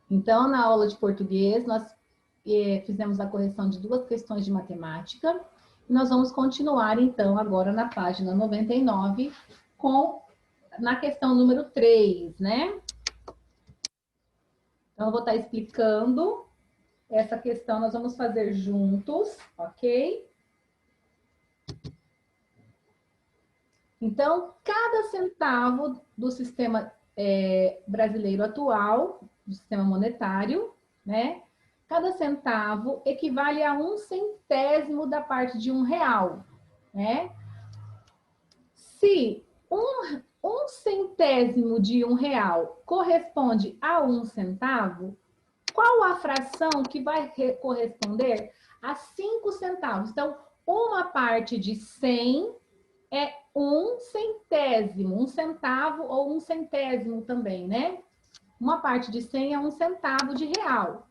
Então, na aula de português, nós fizemos a correção de 2 questões de matemática. E nós vamos continuar, então, agora na página 99, na questão número 3, né? Então, eu vou estar explicando essa questão, nós vamos fazer juntos, ok? Então, cada centavo do sistema brasileiro atual, do sistema monetário, né? Cada centavo equivale a 1/100º da parte de R$1, né? Se um centésimo de R$1 corresponde a 1 centavo, qual a fração que vai corresponder a 5 centavos? Então, uma parte de 100 é 1/100º, 1 centavo ou 1/100º também, né? Uma parte de 100 é 1 centavo de real.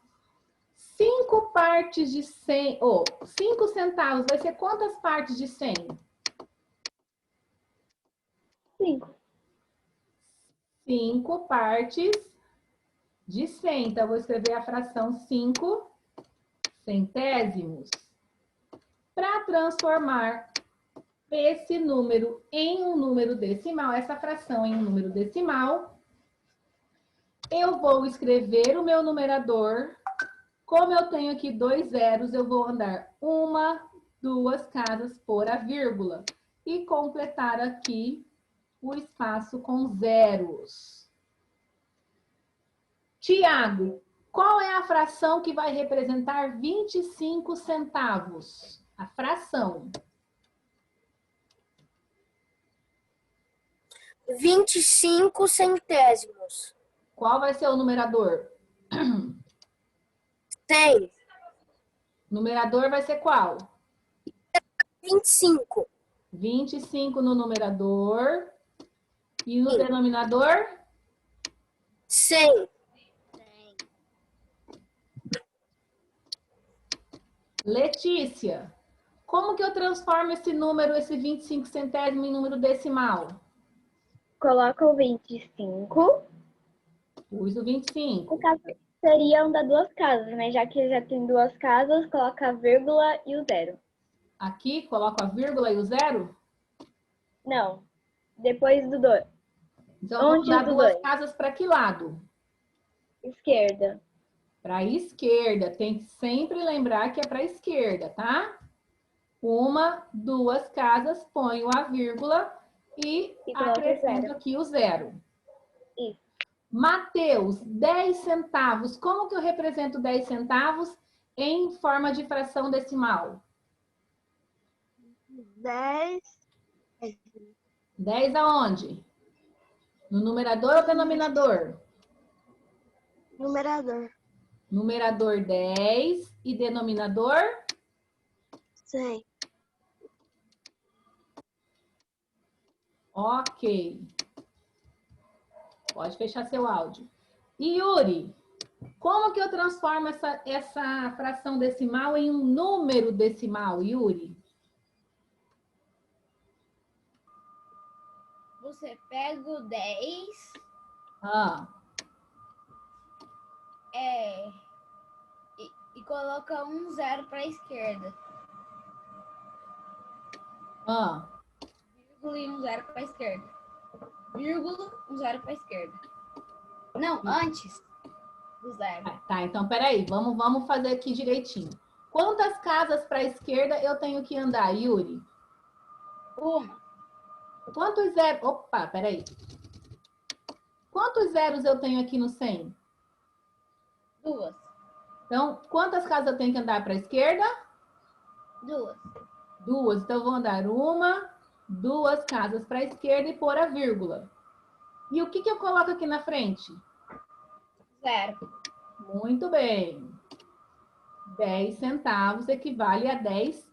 5 partes de 100, 5 centavos vai ser quantas partes de 100? 5. 5 partes de 100. Então, eu vou escrever a fração 5 centésimos. Para transformar esse número em um número decimal, essa fração em um número decimal, eu vou escrever o meu numerador. Como eu tenho aqui 2 zeros, eu vou andar 1, 2 casas por a vírgula e completar aqui o espaço com zeros. Tiago, qual é a fração que vai representar 25 centavos? A fração. 25 centésimos. Qual vai ser o numerador? 100. Numerador vai ser qual? 25. 25 no numerador. E no denominador? 100. Letícia, como que eu transformo esse número, esse 25 centésimo, em número decimal? Coloca o 25. Pus o 25. No caso, seriam das 2 casas, né? Já que já tem 2 casas, coloca a vírgula e o zero. Aqui, coloco a vírgula e o zero? Não. Depois do 2. Então, eu vou dar 2 casas para que lado? Esquerda. Para a esquerda. Tem que sempre lembrar que é para a esquerda, tá? 1, 2 casas, ponho a vírgula e acrescento aqui o zero. Isso. Mateus, 10 centavos. Como que eu represento 10 centavos em forma de fração decimal? 10. 10 aonde? No numerador ou denominador? Numerador. Numerador 10 e denominador? 100. Ok. Pode fechar seu áudio. E Yuri, como que eu transformo essa fração decimal em um número decimal, Yuri? Você pega o 10 e coloca um zero para a esquerda. Vírgula e um zero para a esquerda. Vírgula, um zero para a esquerda. Não, antes do zero. Tá, então peraí, vamos fazer aqui direitinho. Quantas casas para a esquerda eu tenho que andar, Yuri? 1. Quantos zeros? Opa, peraí. Quantos zeros eu tenho aqui no 100? 2. Então, quantas casas eu tenho que andar para a esquerda? 2. 2. Então, eu vou andar 1, 2 casas para a esquerda e pôr a vírgula. E o que eu coloco aqui na frente? 0. Muito bem. 10 centavos equivale a 10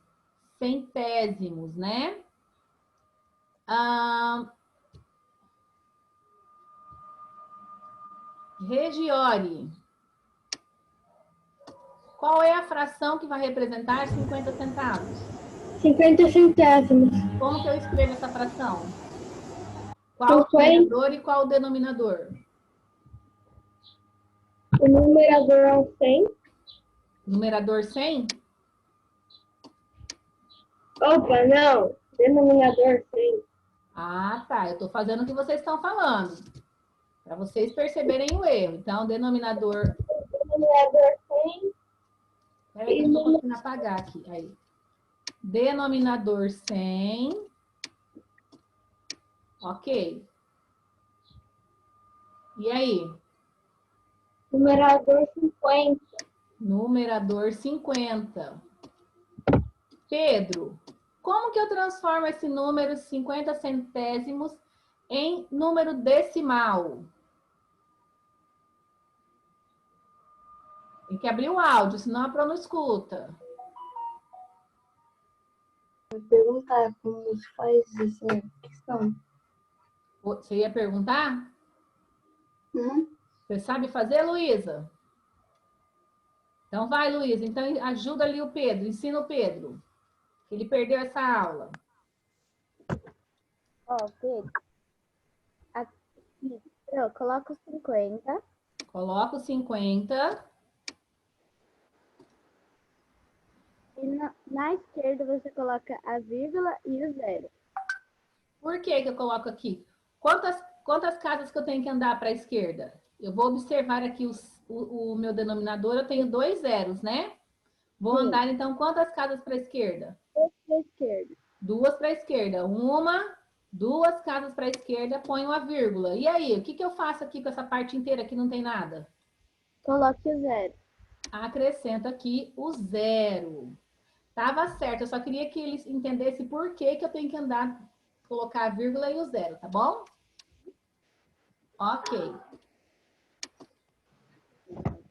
centésimos, né? Regiore. Qual é a fração que vai representar 50 centavos? 50 centésimos. Como que eu escrevo essa fração? Qual o numerador e qual o denominador? O numerador é o 100. Numerador 100? Opa, não. Denominador 100. Ah, tá. Eu estou fazendo o que vocês estão falando. Para vocês perceberem o erro. Então, denominador... Denominador 100. Peraí, que eu não estou conseguindo apagar aqui. Aí. Denominador 100. Ok. E aí? Numerador 50. Numerador 50. Pedro, como que eu transformo esse número 50 centésimos em número decimal? Tem que abrir o áudio, senão a Pro não escuta. Vou perguntar como se faz essa questão. Você ia perguntar? Uhum. Você sabe fazer, Luísa? Então vai, Luísa. Então ajuda ali o Pedro, ensina o Pedro. Ele perdeu essa aula. Ó, Pedro. Aqui, eu coloco 50. Coloca o 50. E na esquerda você coloca a vírgula e o 0. Por que eu coloco aqui? Quantas casas que eu tenho que andar para a esquerda? Eu vou observar aqui o meu denominador, eu tenho 2 zeros, né? Vou Sim. andar, então, quantas casas para a esquerda? 2 para a esquerda. 2 para a esquerda. 2 casas para a esquerda, ponho uma vírgula. E aí, o que eu faço aqui com essa parte inteira que não tem nada? Coloque o 0. Acrescento aqui o 0. Tava certo, eu só queria que eles entendessem por que eu tenho que andar, colocar a vírgula e o 0, tá bom? Ok.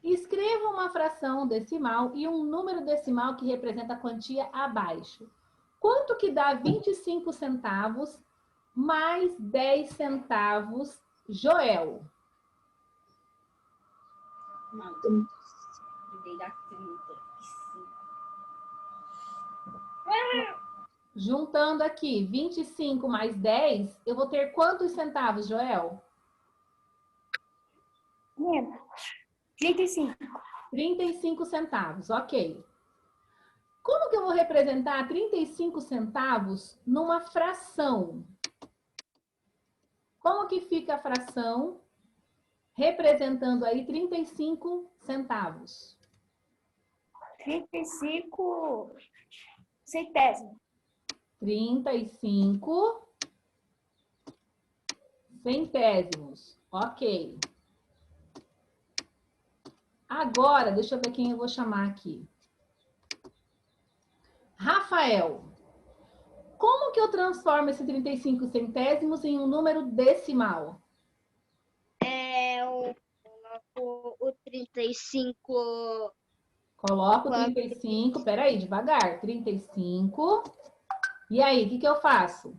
Escreva uma fração decimal e um número decimal que representa a quantia abaixo. Quanto que dá 25 centavos mais 10 centavos, Joel? Juntando aqui 25 mais 10, eu vou ter quantos centavos, Joel? 35. 35 centavos, ok. Como que eu vou representar 35 centavos numa fração? Como que fica a fração representando aí 35 centavos? 35 centésimos. 35 centésimos. Ok. Agora, deixa eu ver quem eu vou chamar aqui. Rafael, como que eu transformo esse 35 centésimos em um número decimal? Eu coloco o 35. Coloco o 35, peraí, devagar. 35. E aí, o que eu faço?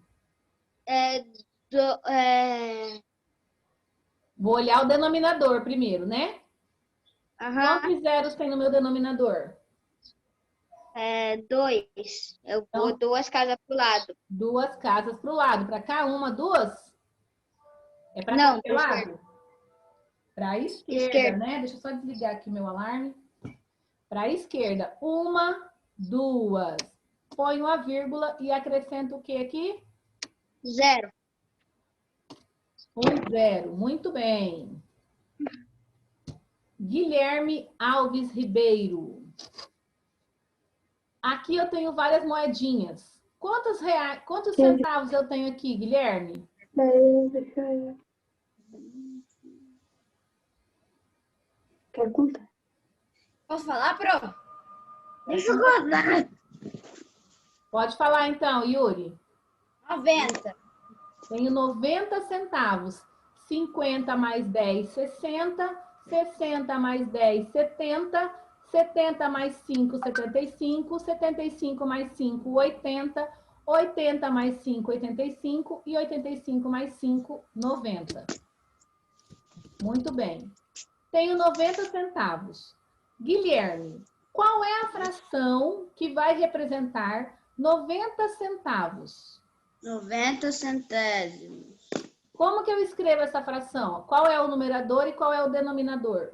Vou olhar o denominador primeiro, né? Quantos zeros tem no meu denominador? 2. Eu vou Então, 2 casas pro lado. 2 casas para o lado. Para cá, 1, 2? É para Não, qualquer lado? Para a esquerda, né? Deixa eu só desligar aqui meu alarme. Para a esquerda, 1, 2. Ponho a vírgula e acrescento o que aqui? 0. 0. Muito bem. Guilherme Alves Ribeiro. Aqui eu tenho várias moedinhas. Quantos centavos eu tenho aqui, Guilherme? Quero contar. Posso falar, Pro? Deixa eu contar. Pode falar então, Yuri. 90. Tenho 90 centavos. 50 mais 10, 60. 60 mais 10, 70. 70 mais 5, 75. 75 mais 5, 80. 80 mais 5, 85. E 85 mais 5, 90. Muito bem. Tenho 90 centavos. Guilherme, qual é a fração que vai representar 90 centavos? 90 centésimos. Como que eu escrevo essa fração? Qual é o numerador e qual é o denominador?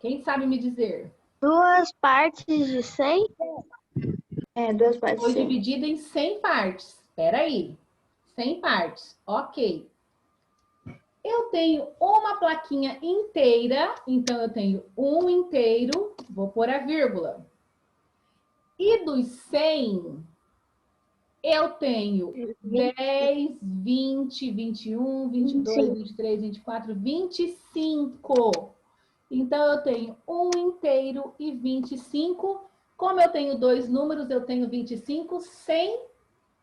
Quem sabe me dizer? 2 partes de 100? 2 partes Foi de 100. dividido em 100 partes. Espera aí. 100 partes. Ok. Eu tenho uma plaquinha inteira, então eu tenho 1 inteiro, vou pôr a vírgula. E dos 100, eu tenho 10, 20, 21, 22, 23, 24, 25. Então, eu tenho 1 inteiro e 25. Como eu tenho 2 números, eu tenho 25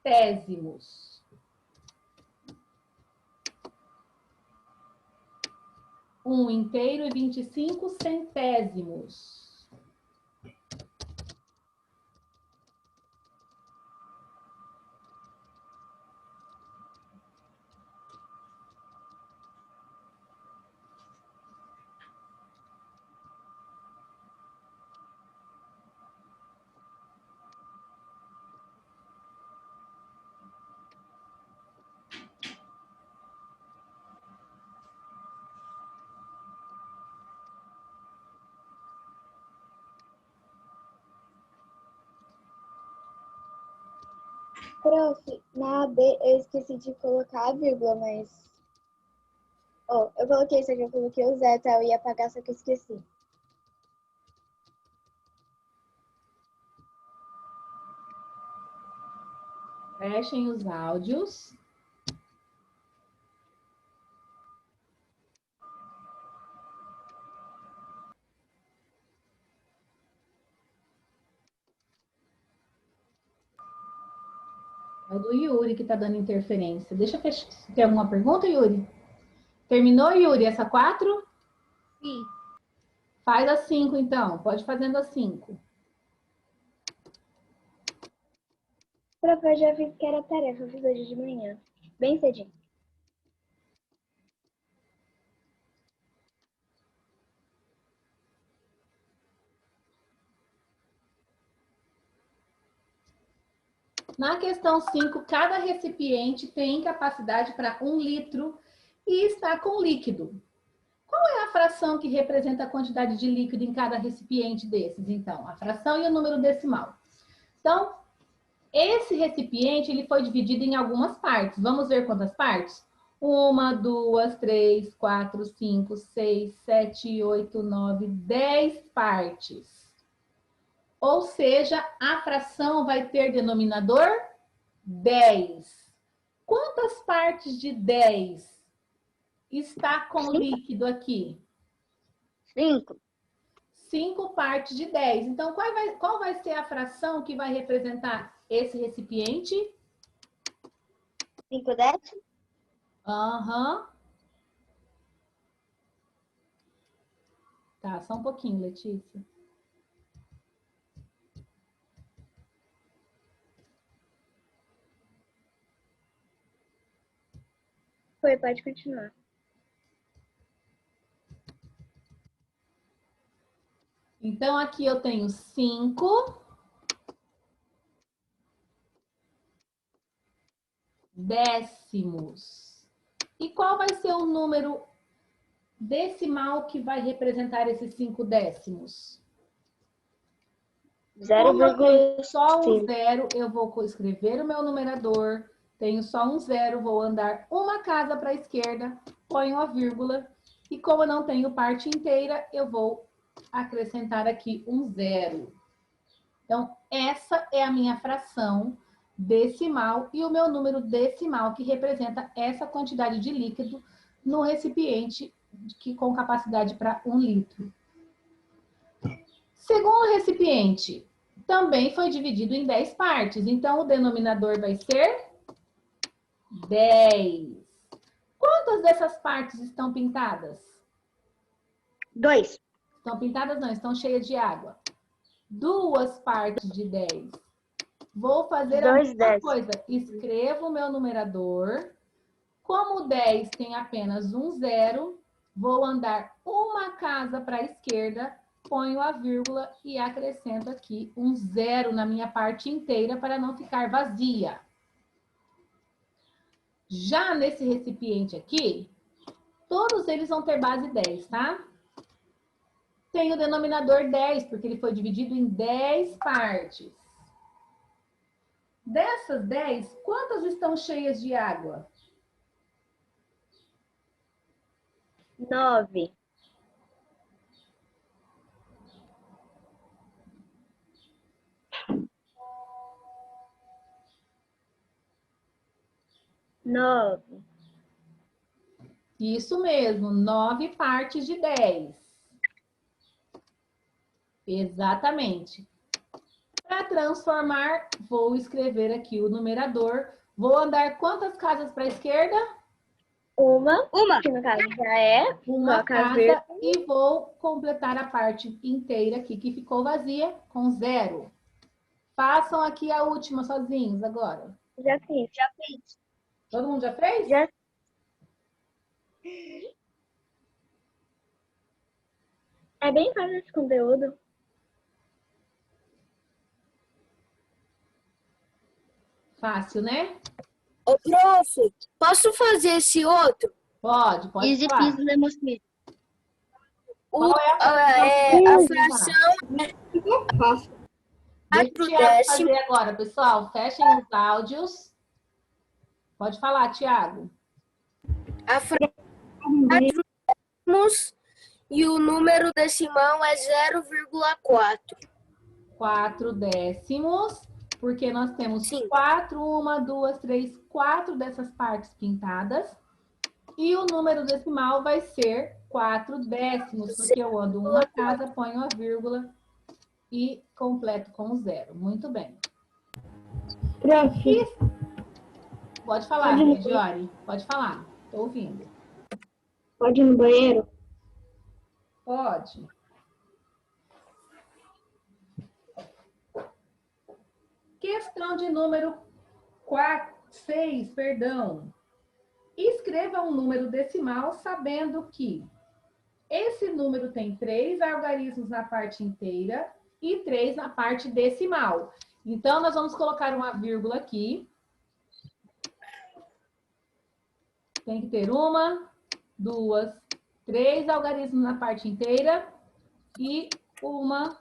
centésimos. Um inteiro e 25 centésimos. Prof, na AB eu esqueci de colocar a vírgula, mas... Oh, eu coloquei isso aqui, eu coloquei o zero, tá? Eu ia apagar, só que eu esqueci. Fechem os áudios. É o do Yuri que está dando interferência. Deixa eu fechar. Tem alguma pergunta, Yuri? Terminou, Yuri, essa 4? Sim. Faz as 5, então. Pode fazendo as 5. Prof, eu já fiz que era tarefa, eu fiz hoje de manhã. Bem cedinho. Na questão 5, cada recipiente tem capacidade para 1 litro e está com líquido. Qual é a fração que representa a quantidade de líquido em cada recipiente desses? Então, a fração e o número decimal. Então, esse recipiente ele foi dividido em algumas partes. Vamos ver quantas partes? 1, 2, 3, 4, 5, 6, 7, 8, 9, 10 partes. Ou seja, a fração vai ter denominador 10. Quantas partes de 10 está com líquido aqui? 5. 5 partes de 10. Então, qual vai ser a fração que vai representar esse recipiente? 5 décimos? Aham. Tá, só um pouquinho, Letícia. Foi, pode continuar. Então, aqui eu tenho 5 décimos. E qual vai ser o número decimal que vai representar esses 5 décimos? 0,5. Só um zero, eu vou escrever o meu numerador. Tenho só um zero, vou andar uma casa para a esquerda, ponho a vírgula. E como eu não tenho parte inteira, eu vou acrescentar aqui um zero. Então, essa é a minha fração decimal e o meu número decimal, que representa essa quantidade de líquido no recipiente com capacidade para 1 litro. Segundo recipiente, também foi dividido em 10 partes. Então, o denominador vai ser 10. Quantas dessas partes estão pintadas? 2. Estão pintadas não, estão cheias de água. 2 partes de 10. Vou fazer a mesma coisa. Escrevo o meu numerador. Como o 10 tem apenas um zero, vou andar uma casa para a esquerda, ponho a vírgula e acrescento aqui um zero na minha parte inteira para não ficar vazia. Já nesse recipiente aqui, todos eles vão ter base 10, tá? tem o denominador 10, porque ele foi dividido em 10 partes. Dessas 10, quantas estão cheias de água? 9. 9. Isso mesmo, 9 partes de 10. Exatamente. Para transformar, vou escrever aqui o numerador. Vou andar quantas casas para a esquerda? Uma, que no caso já é. Uma Coloca a casa vírgula. e vou completar a parte inteira aqui que ficou vazia com 0. Façam aqui a última sozinhos agora. Já fiz. Todo mundo já fez? Já. É bem fácil esse conteúdo. Fácil, né? Ô, prof, posso fazer esse outro? Pode Easy falar. peasy lemon squeeze. Qual é a A fração? fração Deixa o 4 Thiago décimos. fazer agora, pessoal. Fechem os áudios. Pode falar, Thiago. A fração 4 décimos e o número decimal é 0,4. 4 décimos, porque nós temos Sim. 4, 1, 2, 3, 4 dessas partes pintadas. E o número decimal vai ser 4 décimos, porque eu ando uma casa, ponho a vírgula e completo com 0. Muito bem. Prof, Pode falar, Diori. Pode falar. Estou ouvindo. pode ir no banheiro? Pode. Questão de número 6, perdão. Escreva um número decimal sabendo que esse número tem 3 algarismos na parte inteira e 3 na parte decimal. Então, nós vamos colocar uma vírgula aqui. Tem que ter 1, 2, 3 algarismos na parte inteira e 1,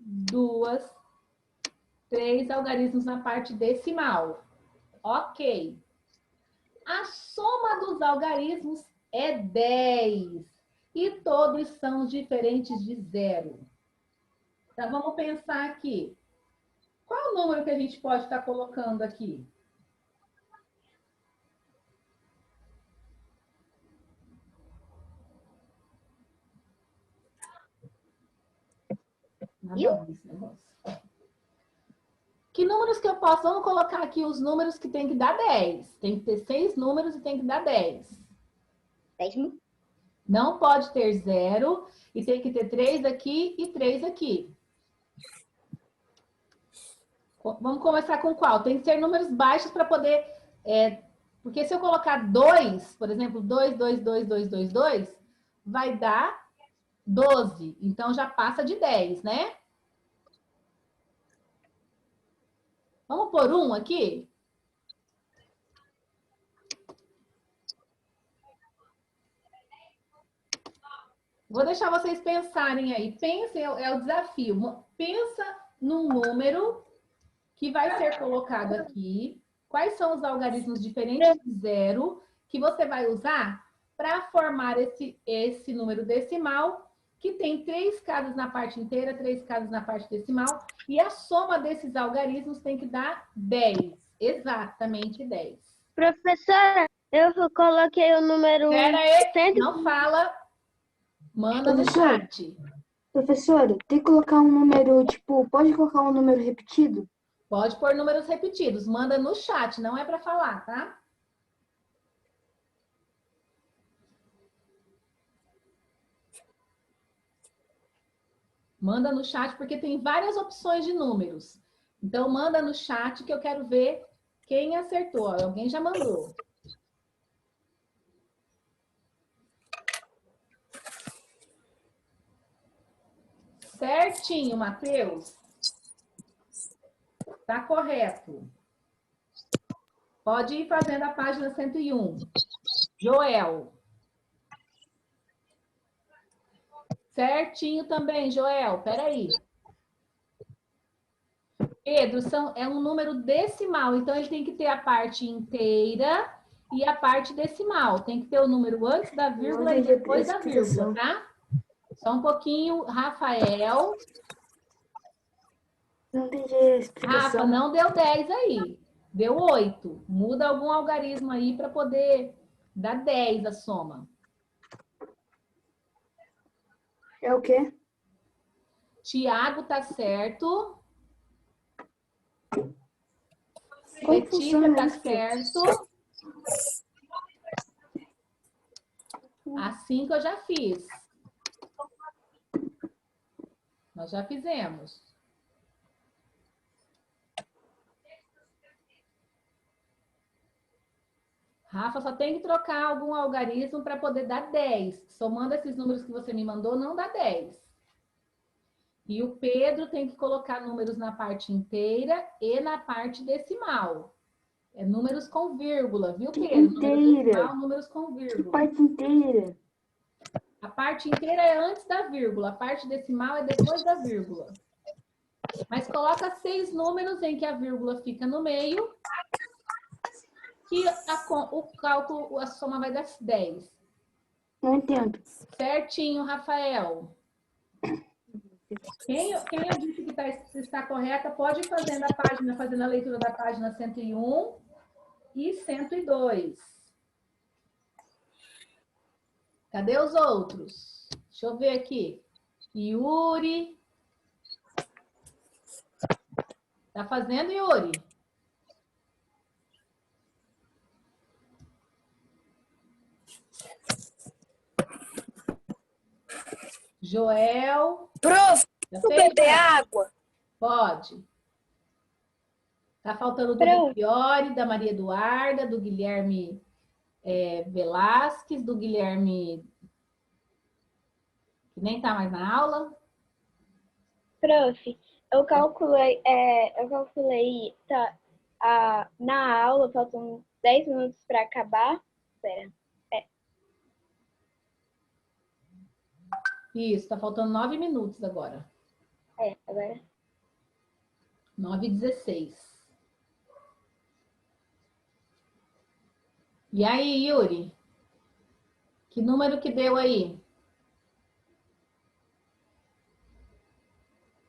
2, 3 algarismos na parte decimal. Ok. A soma dos algarismos é 10 e todos são diferentes de 0. Então, vamos pensar aqui. Qual o número que a gente pode estar colocando aqui? Nada bom esse negócio. Que números que eu posso? Vamos colocar aqui os números que tem que dar 10. Tem que ter 6 números e tem que dar 10. 10 mil. Não pode ter 0 e tem que ter 3 aqui e 3 aqui. Vamos começar com qual? Tem que ser números baixos para poder... porque se eu colocar 2, por exemplo, 2, 2, 2, 2, 2, 2, vai dar 12. Então, já passa de 10, né? Vamos pôr 1 aqui? Vou deixar vocês pensarem aí. Pensem, é o desafio. Pensa num número que vai ser colocado aqui. Quais são os algarismos diferentes de 0 que você vai usar para formar esse número decimal, que tem 3 casas na parte inteira, 3 casas na parte decimal, e a soma desses algarismos tem que dar 10. Exatamente 10. Professora, eu coloquei o número... Espera aí, não fala. Manda no chat. Professora, tem que colocar um número, tipo, pode colocar um número repetido? Pode pôr números repetidos. Manda no chat, não é para falar, tá? Manda no chat, porque tem várias opções de números. Então, manda no chat que eu quero ver quem acertou. Alguém já mandou. Certinho, Matheus. Tá correto. Pode ir fazendo a página 101. Joel. Certinho também, Joel. Peraí. Pedro, é um número decimal, então ele tem que ter a parte inteira e a parte decimal. Tem que ter o número antes da vírgula e depois da vírgula, tá? Só um pouquinho, Rafael. Não entendi a explicação. Rafa, não deu 10 aí. Deu 8. Muda algum algarismo aí para poder dar 10 a soma. É o quê? Tiago tá certo. Como Letícia funciona tá isso? certo. Assim que eu já fiz. Nós já fizemos. Rafa, só tem que trocar algum algarismo para poder dar 10. Somando esses números que você me mandou, não dá 10. E o Pedro tem que colocar números na parte inteira e na parte decimal. É números com vírgula, viu, Pedro? Números decimal, números com Que vírgula. parte inteira? A parte inteira é antes da vírgula, a parte decimal é depois da vírgula. Mas coloca 6 números em que a vírgula fica no meio, que o cálculo, a soma vai dar 10. Não entendo. Certinho, Rafael. Quem eu disse que está correta, pode ir fazendo fazendo a leitura da página 101 e 102. Cadê os outros? Deixa eu ver aqui. Yuri. Tá fazendo, Yuri? Joel. Prof, Já posso fez, beber Joel? água? Pode. Tá faltando do Pronto. Fiore, da Maria Eduarda, do Guilherme Velasquez, do Guilherme, que nem tá mais na aula. Prof, eu calculei, na aula faltam 10 minutos para acabar. Espera. Isso, tá faltando 9 minutos agora. Agora. 9h16. E aí, Yuri? Que número que deu aí?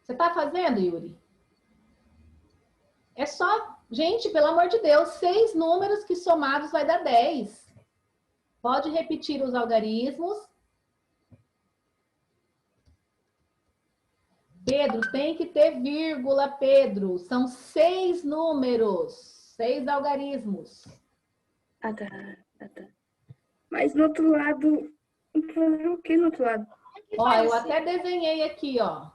Você tá fazendo, Yuri? É só, gente, pelo amor de Deus, 6 números que somados vai dar 10. Pode repetir os algarismos. Pedro, tem que ter vírgula, Pedro. São 6 números, 6 algarismos. Ah, tá. Mas no outro lado, fazer o que no outro lado? Ó, eu até desenhei aqui, ó.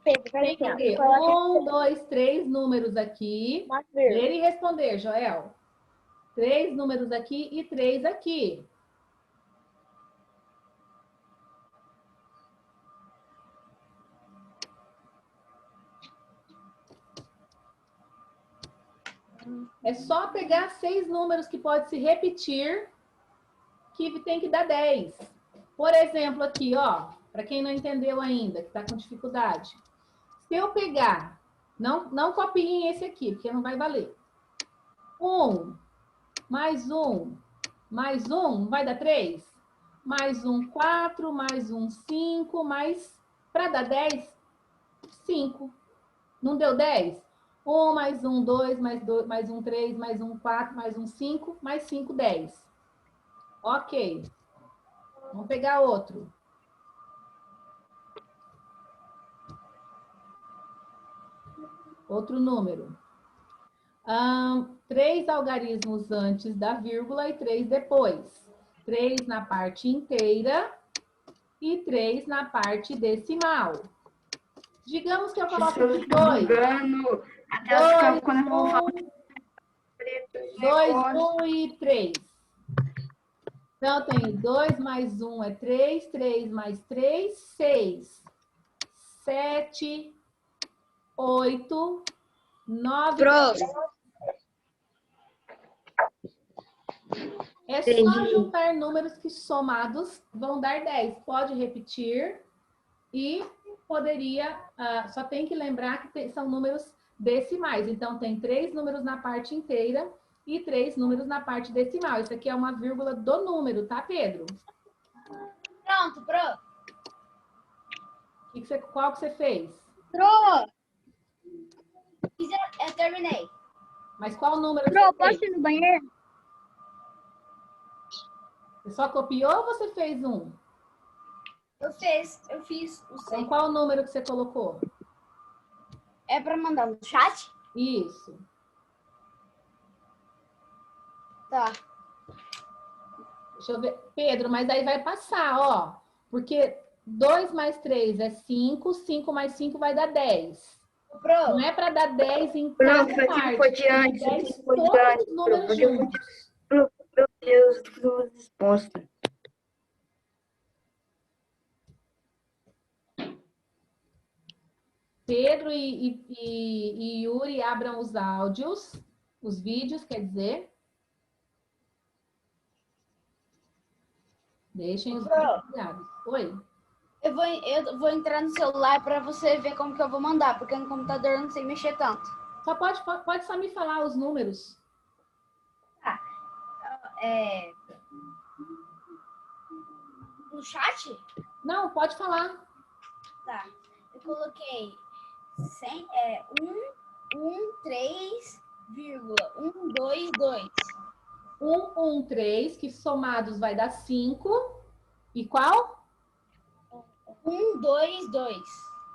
Pedro, faz Tem que assim, ter coloca 1, 2, 3 números aqui. uma vírgula. Ler e responder, Joel. 3 números aqui e 3 aqui. É só pegar 6 números que pode se repetir, que tem que dar 10. Por exemplo, aqui, ó, para quem não entendeu ainda, que está com dificuldade. Se eu pegar, não copiem esse aqui, porque não vai valer. 1, mais 1, mais 1, vai dar 3? Mais 1, 4, mais 1, 5, mais... Para dar 10, 5. Não deu 10? 1, mais 1, 2, mais 1, 3, mais 1, 4, mais 1, 5, mais 5, 10. Ok. Vamos pegar outro. Outro número. 3 algarismos antes da vírgula e 3 depois. 3 na parte inteira e 3 na parte decimal. Digamos que eu coloque aqui 2. Engano, até eu ficar quando eu vou falar. 2, 1 e 3. Então, eu tenho 2 mais 1 é 3, 3 mais 3, 6, 7, 8, 9... Prof. É só Entendi. juntar números que somados vão dar 10. Pode repetir e poderia... só tem que lembrar que são números decimais. Então, tem 3 números na parte inteira e 3 números na parte decimal. Isso aqui é uma vírgula do número, tá, Pedro? Pronto, pro. Qual que você fez? Pro. Eu terminei. Mas qual número Pro, você posso fez? ir no banheiro? Você só copiou ou você fez um? Eu fiz o Então, 100. qual número que você colocou? É pra mandar no chat? Isso. Tá. Deixa eu ver. Pedro, mas aí vai passar, ó. Porque 2 mais 3 é 5, 5 mais 5 vai dar 10. Pro. Não é para dar 10 em Pro, cada foi parte. foi de antes, 10 foi de todos antes. os números juntos. Meu Deus, tô disposta. Pedro e Yuri abram os áudios, os vídeos, quer dizer. Deixem os vídeos ligados. Oi. Eu vou entrar no celular pra você ver como que eu vou mandar, porque no computador eu não sei mexer tanto. Só pode só me falar os números. No chat? Não, pode falar. Tá. Eu coloquei 113,122. 113, que somados vai dar 5. E qual? 122.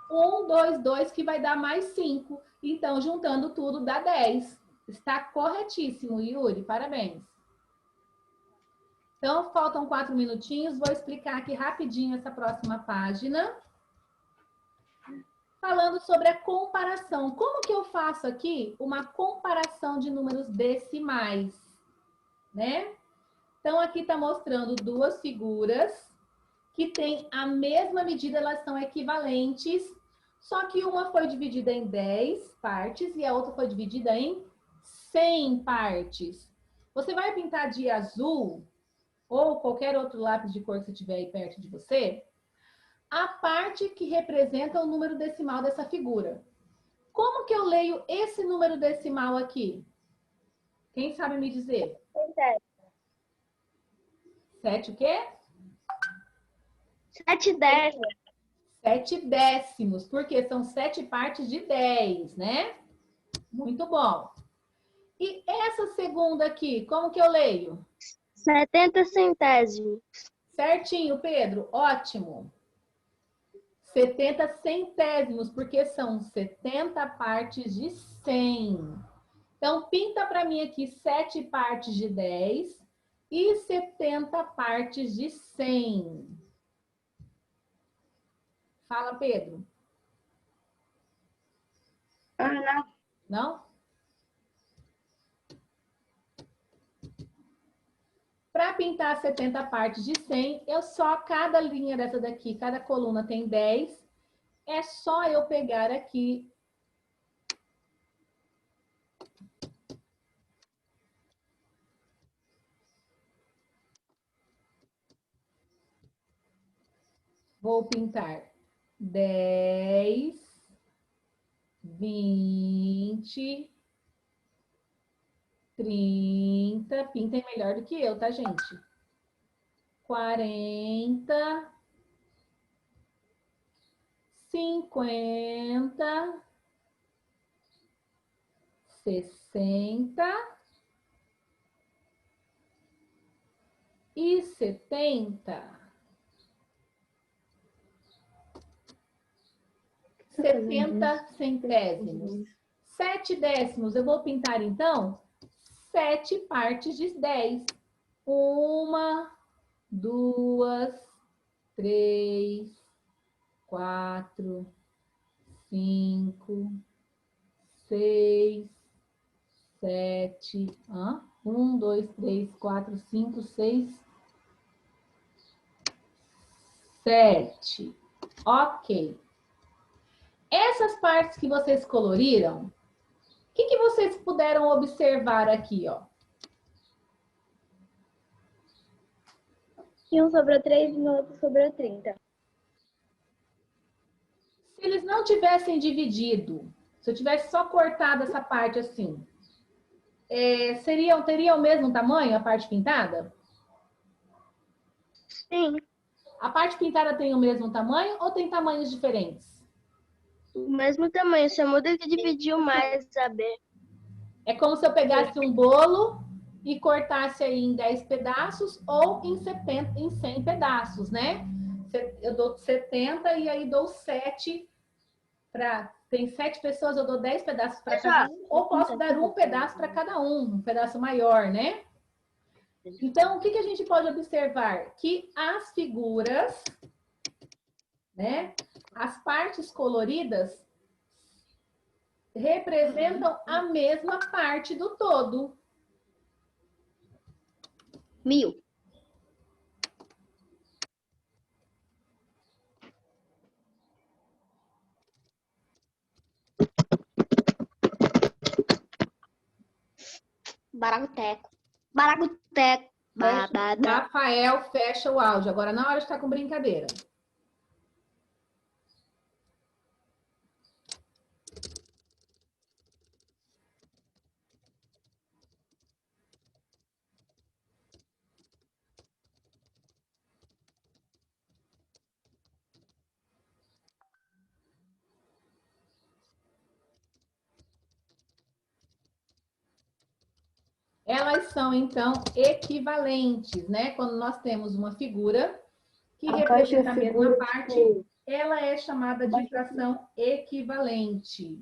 122, que vai dar mais 5. Então, juntando tudo, dá 10. Está corretíssimo, Yuri. Parabéns. Então, faltam 4 minutinhos. Vou explicar aqui rapidinho essa próxima página. Falando sobre a comparação. Como que eu faço aqui uma comparação de números decimais? Né? Então, aqui está mostrando duas figuras que têm a mesma medida, elas são equivalentes, só que uma foi dividida em 10 partes e a outra foi dividida em 100 partes. Você vai pintar de azul ou qualquer outro lápis de cor que você tiver aí perto de você, a parte que representa o número decimal dessa figura. Como que eu leio esse número decimal aqui? Quem sabe me dizer? 7 o quê? 7 décimos. 7 décimos, porque são 7 partes de 10, né? Muito bom. E essa segunda aqui, como que eu leio? 70 centésimos. Certinho, Pedro. Ótimo. 70 centésimos, porque são 70 partes de 100. Então, pinta para mim aqui 7 partes de 10 e 70 partes de 100. Fala, Pedro. Não. Não? Para pintar 70 partes de 100, cada linha dessa daqui, cada coluna tem 10. É só eu pegar aqui vou pintar 10, 20, 30. Pintem melhor do que eu, tá, gente? 40, 50, 60 e 70. 70 centésimos. 7 décimos, eu vou pintar, então, 7 partes de 10. 1, 2, 3, 4, 5, 6, 7. 1, 2, 3, 4, 5, 6, 7. Ok. Essas partes que vocês coloriram, o que vocês puderam observar aqui, ó? Que um sobrou 3 e no outro sobrou 30. Se eles não tivessem dividido, se eu tivesse só cortado essa parte assim, teria o mesmo tamanho, a parte pintada? Sim, A parte pintada tem o mesmo tamanho ou tem tamanhos diferentes? o mesmo tamanho, só muda que dividiu mais, sabe? É como se eu pegasse um bolo e cortasse aí em 10 pedaços ou em 100 pedaços, né? Eu dou 70 e aí dou 7 para... Tem 7 pessoas, eu dou 10 pedaços para cada um, ou posso dar um pedaço para cada um pedaço maior, né? Então, o que a gente pode observar? Que as figuras, né? As partes coloridas representam a mesma parte do todo. 1000. Baraguteco. Baraguteco. Rafael, fecha o áudio. Agora na hora de estar com brincadeira. Elas são, então, equivalentes, né? Quando nós temos uma figura que representa a mesma parte, ela é chamada de fração equivalente.